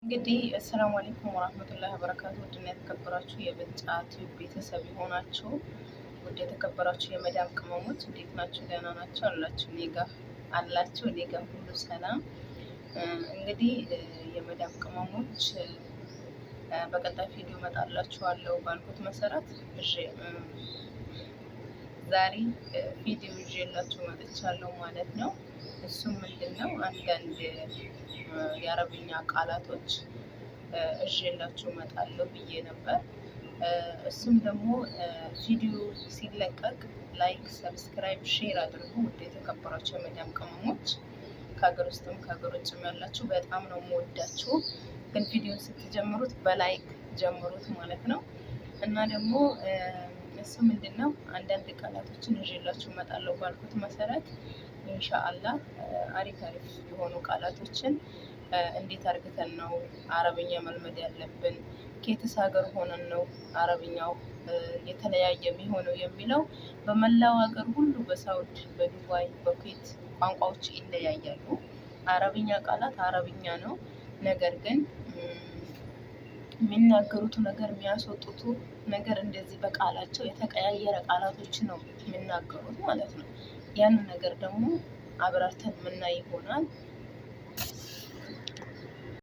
እንግዲህ አሰላሙ አለይኩም ወራህመቱላሂ ወበረካቱ። ውድና የተከበራችሁ የብልጫ ቲዩብ ቤተሰብ የሆናችሁ ውድ የተከበራችሁ የመዳም ቅመሞች እንዴት ናችሁ? ደህና ናችሁ አላችሁ? እኔ ጋር ሁሉ ሰላም። እንግዲህ የመዳም ቅመሞች በቀጣይ ቪዲዮ እመጣላችኋለሁ ባልኩት መሰረት ዛሬ ቪዲዮ ይዤላችሁ መጥቻለሁ ማለት ነው። እሱም ምንድን ነው አንዳንድ የአረብኛ ቃላቶች እዤላችሁ እመጣለሁ ብዬ ነበር። እሱም ደግሞ ቪዲዮ ሲለቀቅ ላይክ፣ ሰብስክራይብ፣ ሼር አድርጉ። ውድ የተከበራችሁ የመዳም ቅመሞች ከሀገር ውስጥም ከሀገር ውጭም ያላችሁ በጣም ነው የምወዳችሁ። ግን ቪዲዮን ስትጀምሩት በላይክ ጀምሩት ማለት ነው እና ደግሞ እሱ ምንድን ነው አንዳንድ ቃላቶችን ይዤላችሁ እመጣለሁ ባልኩት መሰረት ኢንሻአላህ አሪፍ የሆኑ ቃላቶችን እንዴት አድርገን ነው አረብኛ መልመድ ያለብን፣ ከየትስ ሀገር ሆነን ነው አረብኛው የተለያየ የሚሆነው የሚለው በመላው ሀገር ሁሉ በሳውድ፣ በዱባይ፣ በኩዌት ቋንቋዎች ይለያያሉ። አረብኛ ቃላት አረብኛ ነው። ነገር ግን የሚናገሩት ነገር የሚያስወጡት ነገር እንደዚህ በቃላቸው የተቀያየረ ቃላቶች ነው የሚናገሩት ማለት ነው። ያንን ነገር ደግሞ አብራርተን ምናይ ይሆናል።